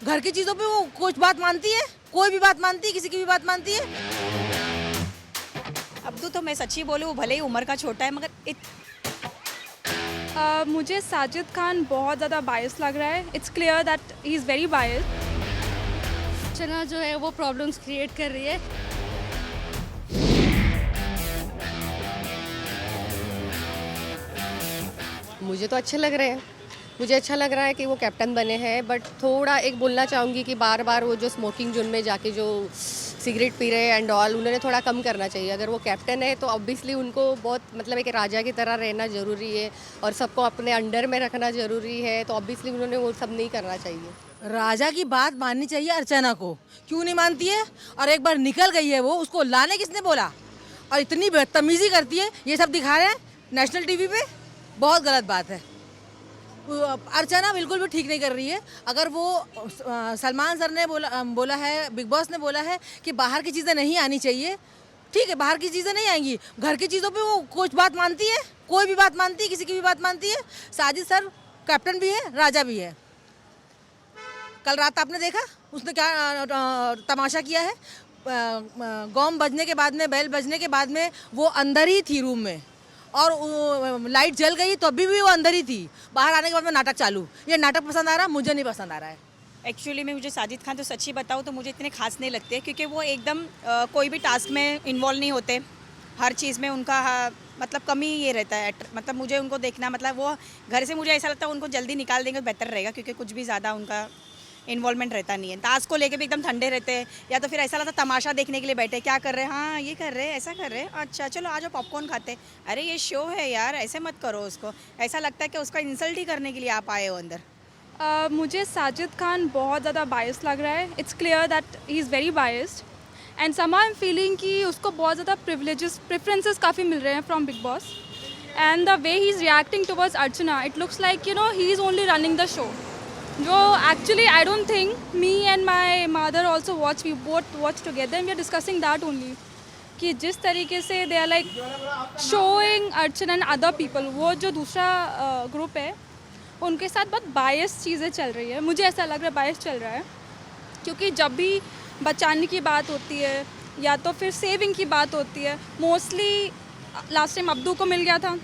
घर की चीजों पे वो कुछ बात मानती है, कोई भी बात मानती है, किसी की भी बात मानती है। अब्दू तो मैं सच्ची बोलूँ, वो भले ही उम्र का छोटा है मगर मुझे साजिद खान बहुत ज़्यादा बायस लग रहा है। It's clear that he is very bias. Archana जो है वो प्रॉब्लम्स क्रिएट कर रही है। मुझे तो अच्छे लग रहे हैं। मुझे अच्छा लग रहा है कि वो कैप्टन बने हैं, बट थोड़ा एक बोलना चाहूँगी कि बार बार वो जो स्मोकिंग जोन में जाके जो सिगरेट पी रहे हैं एंड ऑल, उन्होंने थोड़ा कम करना चाहिए। अगर वो कैप्टन है तो ऑब्वियसली उनको बहुत मतलब एक राजा की तरह रहना ज़रूरी है और सबको अपने अंडर में रखना ज़रूरी है, तो ऑब्वियसली उन्होंने वो सब नहीं करना चाहिए। राजा की बात माननी चाहिए अर्चना को, क्यों नहीं मानती है? और एक बार निकल गई है वो, उसको लाने किसने बोला? और इतनी बदतमीजी करती है, ये सब दिखा रहे हैं नेशनल टीवी पे, बहुत गलत बात है। अर्चना बिल्कुल भी ठीक नहीं कर रही है। अगर वो सलमान सर ने बोला है, बिग बॉस ने बोला है कि बाहर की चीज़ें नहीं आनी चाहिए, ठीक है, बाहर की चीज़ें नहीं आएंगी, घर की चीज़ों पे वो कुछ बात मानती है, कोई भी बात मानती है, किसी की भी बात मानती है। साजिद सर कैप्टन भी है, राजा भी है। कल रात आपने देखा उसने क्या तमाशा किया है। गॉम बजने के बाद में, बेल बजने के बाद में वो अंदर ही थी रूम में, और लाइट जल गई तो अभी भी वो अंदर ही थी। बाहर आने के बाद में नाटक चालू। ये नाटक पसंद आ रहा है? मुझे नहीं पसंद आ रहा है। एक्चुअली में मुझे साजिद खान तो सच्ची बताऊँ तो मुझे इतने खास नहीं लगते, क्योंकि वो एकदम कोई भी टास्क में इन्वॉल्व नहीं होते। हर चीज़ में उनका मतलब कम ही ये रहता है। मतलब मुझे उनको देखना, मतलब वो घर से मुझे ऐसा लगता है उनको जल्दी निकाल देंगे तो बेहतर रहेगा, क्योंकि कुछ भी ज़्यादा उनका इन्वॉल्वमेंट रहता नहीं है। टास्क को लेके भी एकदम ठंडे रहते हैं, या तो फिर ऐसा लगता है तमाशा देखने के लिए बैठे, क्या कर रहे हैं, हाँ ये कर रहे हैं, ऐसा कर रहे हैं, अच्छा चलो आ जाओ पॉपकॉर्न खाते हैं। अरे ये शो है यार, ऐसे मत करो उसको। ऐसा लगता है कि उसका इंसल्ट ही करने के लिए आप आए हो अंदर। मुझे साजिद खान बहुत ज़्यादा बायस लग रहा है। It's clear that he is very biased and somehow I am feeling कि उसको बहुत ज़्यादा प्रेफरेंसेस काफ़ी मिल रहे हैं from Bigg Boss, and the way he is reacting towards Archana, it looks like he is only running the show, जो actually I don't think. Me and my mother also we both watch together and we are discussing that only, कि जिस तरीके से they are like showing Archana and other people, वो जो दूसरा group है उनके साथ बहुत बायस चीज़ें चल रही है। मुझे ऐसा लग रहा है बायस चल रहा है, क्योंकि जब भी बचाने की बात होती है या तो फिर सेविंग की बात होती है, मोस्टली लास्ट टाइम अब्दू को मिल गया था,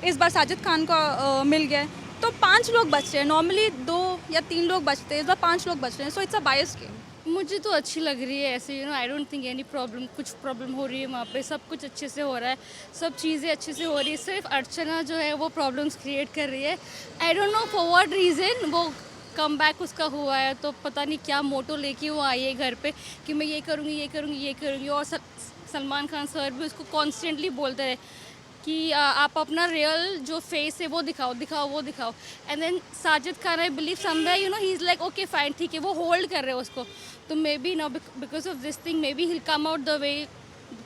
इस बार साजिद खान को मिल गया है, तो 5 लोग बच रहे हैं। नॉर्मली 2 या 3 लोग बचते हैं, इस बार 5 लोग बच रहे हैं, so it's a bias game. मुझे तो अच्छी लग रही है ऐसे, आई डोंट थिंक एनी प्रॉब्लम, कुछ प्रॉब्लम हो रही है वहाँ पे, सब कुछ अच्छे से हो रहा है, सब चीज़ें अच्छे से हो रही है। सिर्फ अर्चना जो है वो प्रॉब्लम्स क्रिएट कर रही है। आई don't know for what reason वो कम बैक उसका हुआ है, तो पता नहीं क्या मोटो लेके वो आई है घर पे कि मैं ये करूँगी, ये करूँगी, ये करूँगी। और सलमान खान सर भी उसको कॉन्स्टेंटली बोलते रहे कि आप अपना रियल जो फेस है वो दिखाओ, वो दिखाओ। And then Sajid Khan, I believe somewhere he is like okay fine, ठीक है, वो होल्ड कर रहे हैं उसको। तो maybe now because of this thing maybe he come out the way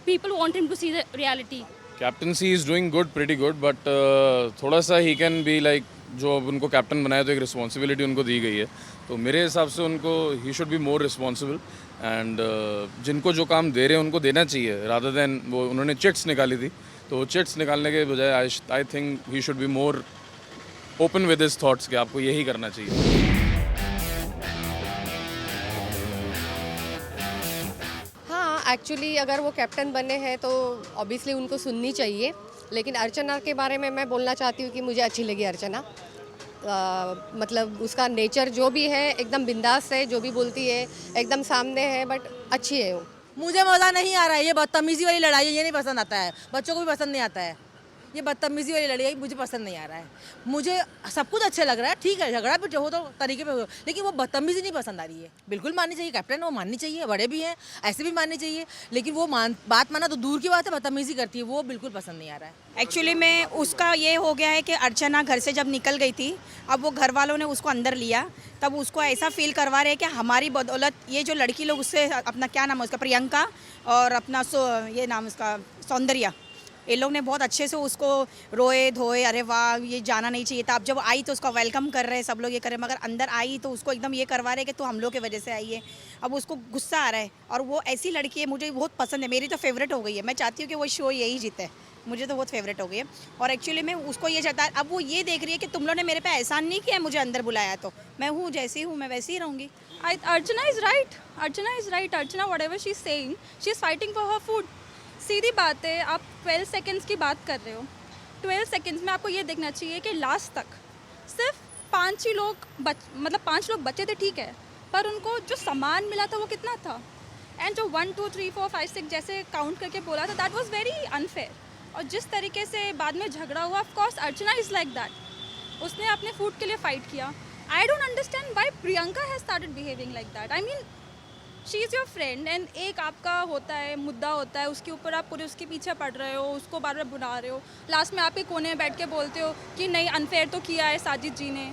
people want him to see the reality. Captaincy is doing good, pretty good, but थोड़ा सा ही कैन बी लाइक, जो अब उनको captain बनाया तो एक responsibility उनको दी गई है, तो मेरे हिसाब से उनको he should be more responsible, and जिनको जो काम दे रहे हैं उनको देना चाहिए, रादर देन वो उन्होंने चिट्स निकाली थी, तो चिट्स निकालने के बजाय आई think he should be more open with his thoughts कि आपको यही करना चाहिए। हाँ, एक्चुअली अगर वो कैप्टन बने हैं तो ऑब्वियसली उनको सुननी चाहिए, लेकिन अर्चना के बारे में मैं बोलना चाहती हूँ कि मुझे अच्छी लगी अर्चना। मतलब उसका नेचर जो भी है एकदम बिंदास है, जो भी बोलती है एकदम सामने है, बट अच्छी है वो। मुझे मज़ा नहीं आ रहा है, ये बदतमीजी वाली लड़ाई है, ये नहीं पसंद आता है, बच्चों को भी पसंद नहीं आता है। ये बदतमीजी वाली लड़ाई मुझे पसंद नहीं आ रहा है। मुझे सब कुछ अच्छा लग रहा है, ठीक है, झगड़ा भी हो तो तरीके पे हो, लेकिन वो बदतमीजी नहीं पसंद आ रही है। बिल्कुल माननी चाहिए, कैप्टन वो माननी चाहिए, बड़े भी हैं, ऐसे भी माननी चाहिए, लेकिन वो बात माना तो दूर की बात है, बदतमीजी करती है, वो बिल्कुल पसंद नहीं आ रहा है। एक्चुअली में उसका ये हो गया है कि अर्चना घर से जब निकल गई थी, अब वो घर वालों ने उसको अंदर लिया, तब उसको ऐसा फील करवा रहे हैं कि हमारी बदौलत ये जो लड़की लोग उससे, अपना क्या नाम है उसका, प्रियंका, और अपना ये नाम उसका सौंदर्या, ये लोग ने बहुत अच्छे से उसको रोए धोए, अरे वाह ये जाना नहीं चाहिए था। अब जब आई तो उसका वेलकम कर रहे हैं सब लोग, ये कर रहे हैं, मगर अंदर आई तो उसको एकदम ये करवा रहे हैं कि तू हम लोग की वजह से आई है। अब उसको गुस्सा आ रहा है, और वो ऐसी लड़की है, मुझे बहुत पसंद है, मेरी तो फेवरेट हो गई है। मैं चाहती हूँ कि वो शो यही जीते। मुझे तो बहुत फेवरेट हो गई है। और एक्चुअली में उसको ये चाहता है, अब वो ये देख रही है कि तुम लोगों ने मेरे पे एहसान नहीं किया, मुझे अंदर बुलाया, तो मैं हूँ जैसी हूँ, मैं वैसी ही रहूँगी। Archana is right. Archana is right. Archana, whatever she's saying, she's fighting for her food. सीधी बात है, आप 12 सेकेंड्स की बात कर रहे हो। 12 सेकेंड्स में आपको ये देखना चाहिए कि लास्ट तक सिर्फ 5 ही लोग मतलब 5 लोग बचे थे, ठीक है, पर उनको जो सामान मिला था वो कितना था, एंड जो 1 2 3 4 5 6 जैसे काउंट करके बोला था, दैट वाज वेरी अनफेयर। और जिस तरीके से बाद में झगड़ा हुआ, of course Archana is like that, उसने अपने फूड के लिए फाइट किया। I don't understand why Priyanka has started behaving like that. I mean she is your friend, and एक आपका होता है मुद्दा होता है, उसके ऊपर आप पूरे उसके पीछे पड़ रहे हो, उसको बार बार बुला रहे हो, लास्ट में आप एक कोने में बैठ के बोलते हो कि नहीं अनफेयर तो किया है साजिद जी ने।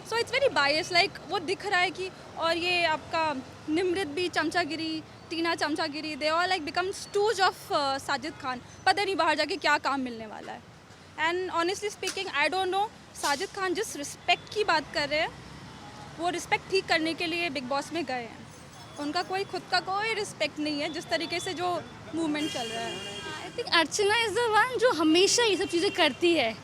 So it's very bias, like वो दिख रहा है कि, और ये आपका निमृत भी चमचागिरी, टीना चमचागिरी, they all like become stooge of Sajid Khan. पता नहीं बाहर जाके क्या काम मिलने वाला है। And honestly speaking I don't know, Sajid Khan जिस रिस्पेक्ट की बात कर रहे हैं, वो रिस्पेक्ट ठीक करने के लिए बिग बॉस में गए हैं। उनका कोई खुद का कोई रिस्पेक्ट नहीं है, जिस तरीके से जो मूवमेंट चल रहा है। I think Archana is the one जो हमेशा ये सब चीज़ें करती है,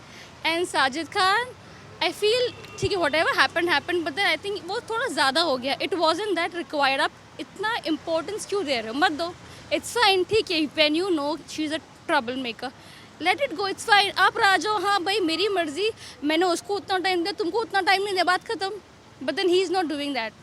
and Sajid Khan I feel ठीक है what ever happen, but I think वो थोड़ा ज़्यादा हो गया। It wasn't that required. आप इतना इम्पोर्टेंस क्यों दे रहे हो, मत दो, इट्स फाइन, ठीक है, when you know she is a trouble maker, let it go, it's fine. आप रह जाओ, हाँ भाई मेरी मर्जी, मैंने उसको उतना टाइम दिया, तुमको उतना टाइम नहीं दिया, बात खत्म। But then he is not doing that.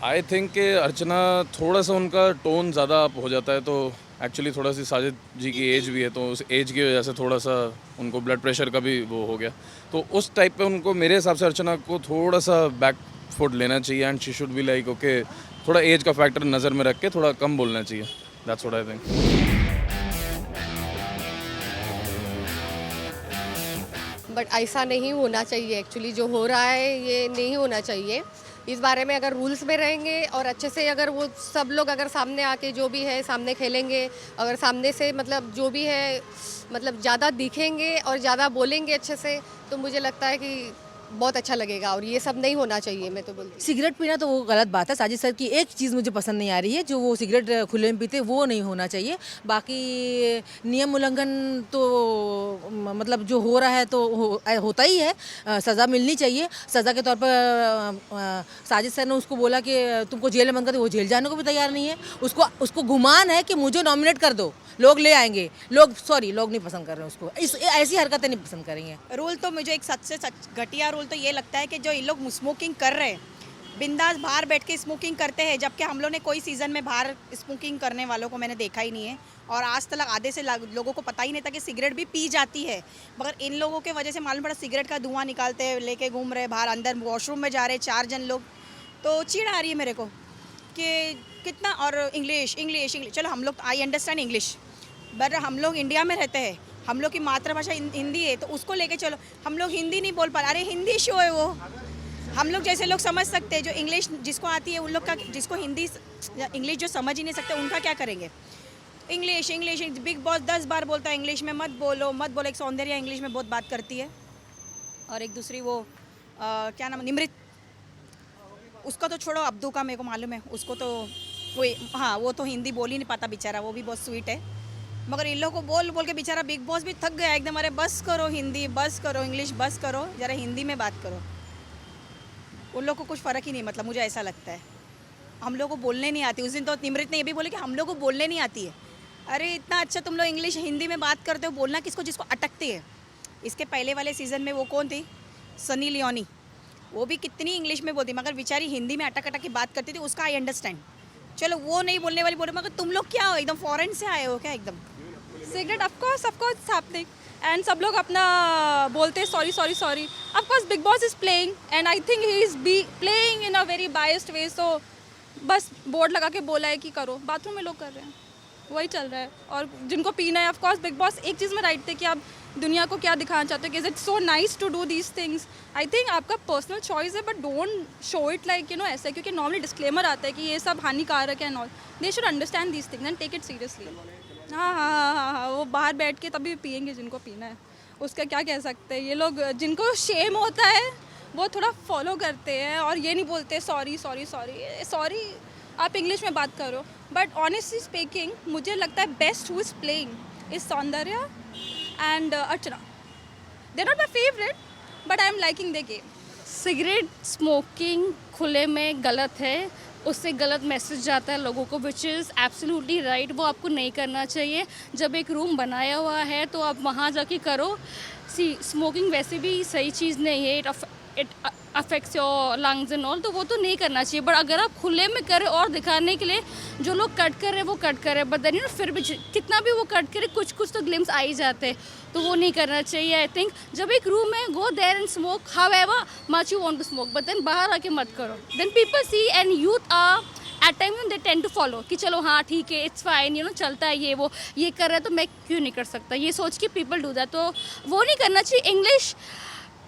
I think कि अर्चना थोड़ा सा उनका टोन ज़्यादा अप हो जाता है, तो एक्चुअली थोड़ा सी साजिद जी की एज भी है, तो उस एज की वजह से थोड़ा सा उनको ब्लड प्रेशर का भी वो हो गया, तो उस टाइप पे उनको मेरे हिसाब से अर्चना को थोड़ा सा बैक फुट लेना चाहिए, and she should be like okay, थोड़ा एज का फैक्टर नज़र में रख के थोड़ा कम बोलना चाहिए। That's what I think. But ऐसा नहीं होना चाहिए, एक्चुअली जो हो रहा है ये नहीं होना चाहिए। इस बारे में अगर रूल्स में रहेंगे और अच्छे से अगर वो सब लोग अगर सामने आके जो भी है सामने खेलेंगे, अगर सामने से मतलब जो भी है मतलब ज़्यादा दिखेंगे और ज़्यादा बोलेंगे अच्छे से, तो मुझे लगता है कि बहुत अच्छा लगेगा। और ये सब नहीं होना चाहिए, मैं तो बोलती हूँ। सिगरेट पीना तो वो गलत बात है। साजिद सर की एक चीज़ मुझे पसंद नहीं आ रही है, जो वो सिगरेट खुले में पीते, वो नहीं होना चाहिए। बाकी नियम उल्लंघन तो मतलब जो हो रहा है तो होता ही है, सज़ा मिलनी चाहिए। सज़ा के तौर पर साजिद सर ने उसको बोला कि तुमको जेल में बंद कर दो, वो जेल जाने को भी तैयार नहीं है। उसको गुमान है कि मुझे नॉमिनेट कर दो, लोग ले आएंगे। लोग नहीं पसंद कर रहे हैं उसको, ऐसी हरकतें नहीं पसंद करेंगे। रूल तो मुझे एक सच से सच घटिया रूल तो ये लगता है कि जो इन लोग स्मोकिंग कर रहे हैं, बिंदास बाहर बैठ के स्मोकिंग करते हैं, जबकि हम लोग ने कोई सीज़न में बाहर स्मोकिंग करने वालों को मैंने देखा ही नहीं है। और आज तक आधे से लोगों को पता ही नहीं था कि सिगरेट भी पी जाती है, मगर इन लोगों के वजह से मालूम पड़ा सिगरेट का धुआं निकालते हैं, लेके घूम रहे बाहर, अंदर वॉशरूम में जा रहे 4 जन लोग। तो चिढ़ आ रही है मेरे को कि कितना, और इंग्लिश, चलो हम लोग आई अंडरस्टैंड इंग्लिश, बट हम लोग इंडिया में रहते हैं, हम लोग की मातृभाषा हिंदी है, तो उसको लेके चलो। हम लोग हिंदी नहीं बोल पा रहे, अरे हिंदी शो है वो, हम लोग जैसे लोग समझ सकते हैं, जो इंग्लिश जिसको आती है उन लोग का, जिसको हिंदी इंग्लिश जो समझ ही नहीं सकते उनका क्या करेंगे। इंग्लिश बिग बॉस 10 बार बोलता है इंग्लिश में, मत बोलो। एक सौंदर्य इंग्लिश में बहुत बात करती है, और एक दूसरी वो क्या नाम, निमृत, उसका तो छोड़ो, अब्दू का मेरे को मालूम है, उसको तो कोई, हाँ वो तो हिंदी बोल ही नहीं पाता बेचारा, वो भी बहुत स्वीट है। मगर इन लोगों को बोल के बेचारा बिग बॉस भी थक गया एकदम। अरे बस करो हिंदी, बस करो इंग्लिश, बस करो, ज़रा हिंदी में बात करो। उन लोग को कुछ फ़र्क ही नहीं, मतलब मुझे ऐसा लगता है। हम लोग को बोलने नहीं आती। उस दिन तो निमृत ने ये भी बोले कि हम लोग को बोलने नहीं आती है। अरे इतना अच्छा तुम लोग इंग्लिश हिंदी में बात करते हो, बोलना किसको, जिसको अटकती है। इसके पहले वाले सीज़न में वो कौन थी, सनी लियोनी, वो भी कितनी इंग्लिश में बोलती, मगर बेचारी हिंदी में अटक की बात करती थी, उसका आई अंडरस्टैंड। चलो वो नहीं बोलने वाली बोले, मगर तुम लोग क्या हो, एकदम फॉरेन से आए हो क्या एकदम। Cigarette of course happening, and सब लोग अपना बोलते हैं sorry. Of course Bigg Boss is playing, and I think he is playing in a very biased way. So बस बोर्ड लगा के बोला है कि करो, बाथरूम में लोग कर रहे हैं, वही चल रहा है। और जिनको पीना है, ऑफ कोर्स बिग बॉस एक चीज़ में राइट थे कि आप दुनिया को क्या दिखाना चाहते हो, कि is it so nice to do these things. I think आपका पर्सनल चॉइस है, but don't show it like ऐसे, क्योंकि नॉर्मली डिस्क्लेमर आता है कि ये सब हानिकारक है and all. They should understand these things and take it seriously. हाँ, वो बाहर बैठ के तभी पियेंगे जिनको पीना है, उसका क्या कह सकते हैं। ये लोग जिनको शेम होता है वो थोड़ा फॉलो करते हैं और ये नहीं बोलते सॉरी। आप इंग्लिश में बात करो, बट ऑनेस्टली स्पीकिंग मुझे लगता है best who is playing is Soundarya and Archana. They're not my favorite, but I'm liking their game. Cigarette smoking खुले में गलत है, उससे गलत मैसेज जाता है लोगों को, विच इज़ एब्सोल्युटली राइट। वो आपको नहीं करना चाहिए। जब एक रूम बनाया हुआ है तो आप वहाँ जाके करो। सी स्मोकिंग वैसे भी सही चीज़ नहीं है, it affects your lungs and all, तो वो तो नहीं करना चाहिए। बट अगर आप खुले में करें और दिखाने के लिए, जो लोग कट कर रहे हैं वो कट कर रहे हैं, बट देन यू नो फिर भी कितना भी वो कट करे कुछ कुछ तो ग्लिम्स आ ही जाते हैं, तो वो नहीं करना चाहिए। आई थिंक जब एक रूम में go there and smoke however much you want to smoke, but then बाहर आके मत करो। Then people see and youth are at time they tend to follow कि चलो हाँ ठीक है, इट्स फाइन, यू नो चलता है, ये वो ये कर रहा है तो मैं क्यों नहीं कर सकता, ये सोच के पीपल डू दैट, तो वो नहीं करना चाहिए। इंग्लिश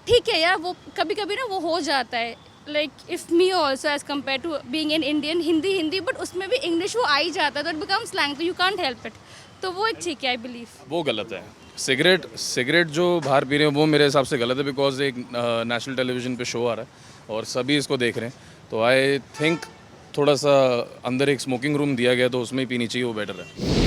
ठीक है यार, वो कभी कभी ना वो हो जाता है, like if me also as compare to being an Indian, Hindi but उसमें भी इंग्लिश वो आ ही जाता है, दैट बिकम स्लैंग, तो यू कांट हेल्प इट, तो वो एक ठीक है आई बिलीव। वो गलत है। सिगरेट जो बाहर पी रहे हैं वो मेरे हिसाब से गलत है, बिकॉज एक नेशनल टेलीविज़न पे शो आ रहा है और सभी इसको देख रहे हैं, तो आई थिंक थोड़ा सा अंदर एक स्मोकिंग रूम दिया गया तो उसमें ही पीनी चाहिए, वो बेटर है।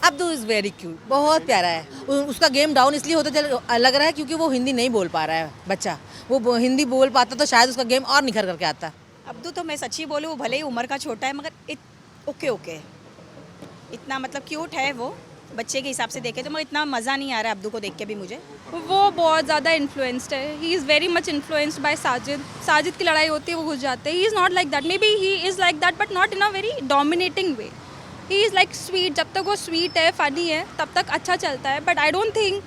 अब्दू इज़ वेरी क्यूट, बहुत प्यारा है। उसका गेम डाउन इसलिए होता लग रहा है क्योंकि वो हिंदी नहीं बोल पा रहा है बच्चा। वो हिंदी बोल पाता तो शायद उसका गेम और निखर करके आता। अब्दू तो मैं सच्ची बोलूँ, वो भले ही उम्र का छोटा है मगर ओके इतना मतलब क्यूट है वो, बच्चे के हिसाब से देखे तो मगर इतना मज़ा नहीं आ रहा है अब्दू को देख के भी मुझे। वो बहुत ज़्यादा इन्फ्लुएंस्ड है, ही is very much influenced by Sajid की लड़ाई होती है वो घुस जाते हैं। ही is not like that, may be he is like that but not in a very dominating way. He is like sweet, जब तक वो स्वीट है फनी है तब तक अच्छा चलता है, but I don't think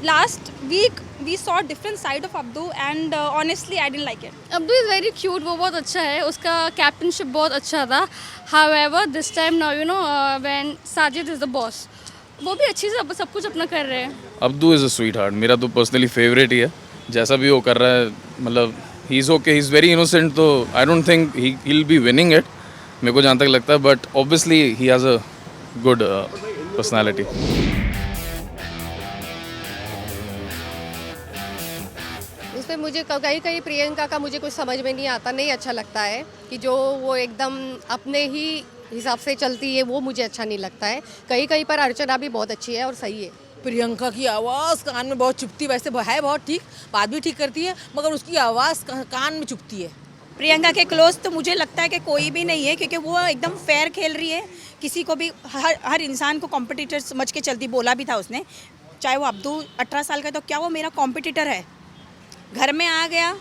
last week we saw different side of Abdu and honestly I didn't like it. Abdu is very cute, वो बहुत अच्छा है, उसका कैप्टनशिप बहुत अच्छा था। However this time now you know when Sajid is the boss, वो भी अच्छी से सब कुछ अपना कर रहे हैं। Abdu is a sweet heart, मेरा तो पर्सनली फेवरेट ही है, जैसा भी वो कर रहा है, मतलब he is okay, he is very innocent, तो I don't think he will be winning it, मेरे को जहाँ तक लगता है, but obviously he has a good personality. इसमें मुझे कहीं प्रियंका का मुझे कुछ समझ में नहीं आता, नहीं अच्छा लगता है कि जो वो एकदम अपने ही हिसाब से चलती है, वो मुझे अच्छा नहीं लगता है। कहीं पर अर्चना भी बहुत अच्छी है और सही है। प्रियंका की आवाज़ कान में बहुत चुभती, वैसे है बहुत ठीक, बात भी ठीक करती है, मगर उसकी आवाज़ कान में चुभती है। प्रियंका के क्लोज तो मुझे लगता है कि कोई भी नहीं है, क्योंकि वो एकदम फेयर खेल रही है, किसी को भी हर इंसान को कॉम्पिटिटर समझ के चलती। बोला भी था उसने, चाहे वो अब्दू 18 साल का है तो क्या वो मेरा कॉम्पिटिटर है, घर में आ गया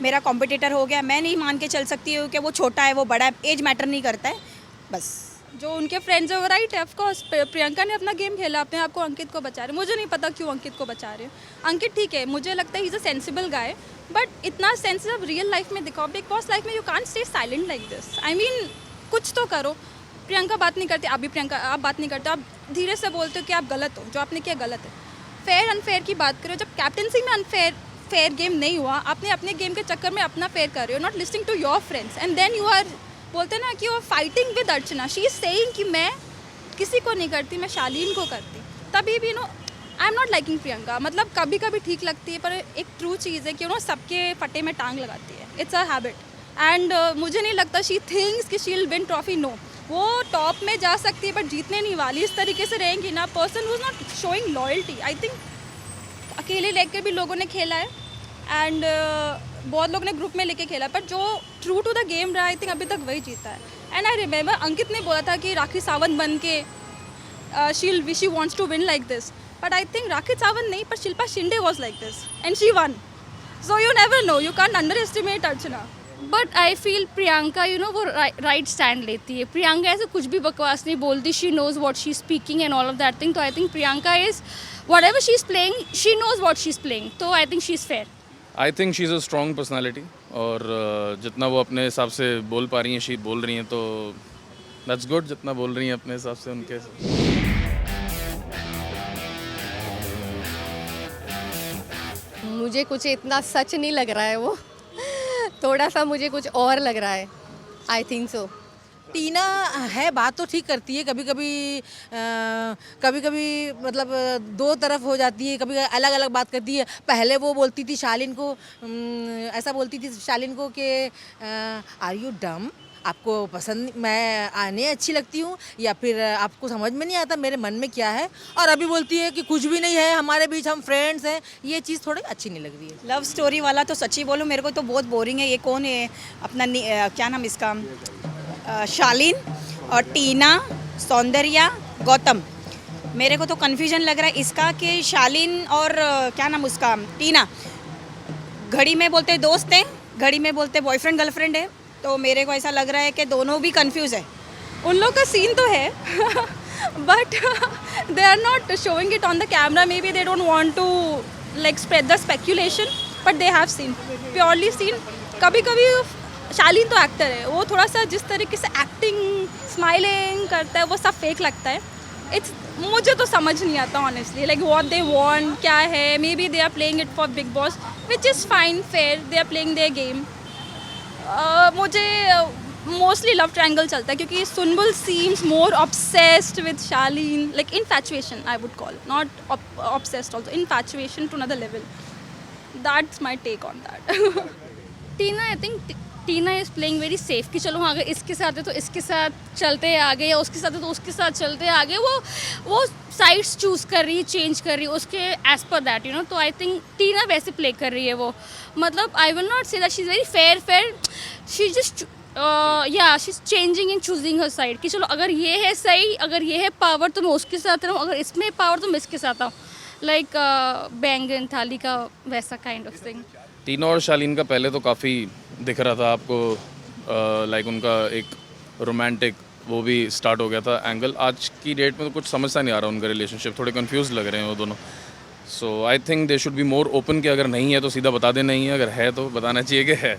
मेरा कॉम्पिटिटर हो गया। मैं नहीं मान के चल सकती हूँ कि वो छोटा है वो बड़ा है, एज मैटर नहीं करता है बस। जो उनके फ्रेंड्स है वो राइट है, ऑफकोर्स प्रियंका ने अपना गेम खेला, अपने आप को अंकित को बचा रहे। मुझे नहीं पता क्यों अंकित को बचा रहे। अंकित ठीक है, मुझे लगता है he is a sensible guy, but इतना सेंसिटिव रियल लाइफ में दिखाओ, बिग बॉस लाइफ में you can't stay silent like this. I mean कुछ तो करो। प्रियंका बात नहीं करती, अभी प्रियंका आप बात नहीं करते, आप धीरे से बोलते हो कि आप गलत हो, जो आपने किया गलत है। फेयर अनफेयर की बात करो, जब कैप्टनसी में फेयर गेम नहीं हुआ, आपने अपने गेम के चक्कर में अपना फेयर कर रहे हो, not listening to your friends, and then you are बोलते ना कि वो fighting with Archana. She is saying कि मैं किसी को नहीं करती, मैं शालीन को करती। तभी भी no I am not liking Priyanka. मतलब कभी कभी ठीक लगती है, पर एक ट्रू चीज़ है कि वो सबके फटे में टांग लगाती है। इट्स अ हैबिट एंड मुझे नहीं लगता शी थिंक्स कि she will win trophy. No, वो टॉप में जा सकती है बट जीतने नहीं वाली। इस तरीके से रहेंगी ना, person who is not showing loyalty. I think अकेले लेकर भी लोगों ने खेला है एंड बहुत लोग ने ग्रुप में लेके खेला, पर जो ट्रू टू द गेम रहा आई थिंक अभी तक वही जीता है। एंड आई रिमेंबर अंकित ने बोला था कि राखी सावंत बन के she wants to win like this, but I think Rakhi Sawant नहीं पर Shilpa Shinde was like this and she won. So you never know, you can't underestimate Archana. But I feel Priyanka you know वो right stand लेती है। प्रियंका ऐसे कुछ भी बकवास नहीं बोलती, she knows what she is speaking and all of that thing. तो I think Priyanka is whatever she is playing, she knows what she's playing, तो I think she's fair. I think she is a strong personality, और जितना वो अपने हिसाब से बोल पा रही हैं, शी बोल रही हैं, तो दैट्स गुड। जितना बोल रही हैं अपने हिसाब से उनके मुझे कुछ इतना सच नहीं लग रहा है वो थोड़ा सा मुझे कुछ और लग रहा है। I think so. टीना है, बात तो ठीक करती है, कभी कभी मतलब दो तरफ हो जाती है, कभी अलग अलग बात करती है। पहले वो बोलती थी शालीन को, ऐसा बोलती थी शालीन को कि आर यू डम, आपको पसंद मैं आने अच्छी लगती हूँ या फिर आपको समझ में नहीं आता मेरे मन में क्या है, और अभी बोलती है कि कुछ भी नहीं है हमारे बीच, हम फ्रेंड्स हैं, ये चीज़ थोड़ी अच्छी नहीं लग रही है। लव स्टोरी वाला तो सच्ची बोलूँ मेरे को तो बहुत बोरिंग है। ये कौन है अपना क्या नाम इसका, शालीन और टीना, सौंदर्या, गौतम। मेरे को तो कन्फ्यूजन लग रहा है इसका कि शालीन और क्या नाम उसका, टीना, घड़ी में बोलते दोस्त हैं, घड़ी में बोलते बॉयफ्रेंड गर्लफ्रेंड है। तो मेरे को ऐसा लग रहा है कि दोनों भी कंफ्यूज है। उन लोग का सीन तो है but they are not showing it on the camera, maybe they don't want to like spread the speculation, but they have seen, purely seen. कभी कभी शालीन तो एक्टर है, वो थोड़ा सा जिस तरीके से एक्टिंग स्माइलिंग करता है वो सब फेक लगता है। इट्स मुझे तो समझ नहीं आता honestly, like what they want क्या है। Maybe they are playing it for Bigg Boss which is fine, fair, they are playing their game. मुझे मोस्टली लव ट्रायंगल चलता है क्योंकि Sumbul seems more obsessed with Shalin, like infatuation I would call, not obsessed also, infatuation to another level. That's my take on that. Tina, I think Tina is playing very safe कि चलो हाँ, अगर इसके साथ है तो इसके साथ चलते हैं आगे, या उसके साथ है तो उसके साथ चलते हैं आगे। वो साइड्स चूज़ कर रही है, चेंज कर रही है उसके as per that, you know. तो आई थिंक टीना वैसे प्ले कर रही है वो, मतलब I will not say that she is very fair, she just या she is changing and choosing her side कि चलो अगर ये है सही, अगर ये है पावर तो मैं उसके साथ रहूँ, अगर इसमें पावर तो मैं इसके साथ आऊँ, लाइक बैंगन थाली का वैसा काइंड ऑफ थिंग। टीना और शालीन का पहले तो काफ़ी दिख रहा था आपको, लाइक उनका एक रोमांटिक वो भी स्टार्ट हो गया था एंगल। आज की डेट में तो कुछ समझ सा नहीं आ रहा उनका रिलेशनशिप, थोड़े कंफ्यूज लग रहे हैं वो दोनों। So I think they should be more open कि अगर नहीं है तो सीधा बता दें नहीं है, अगर है तो बताना चाहिए कि है।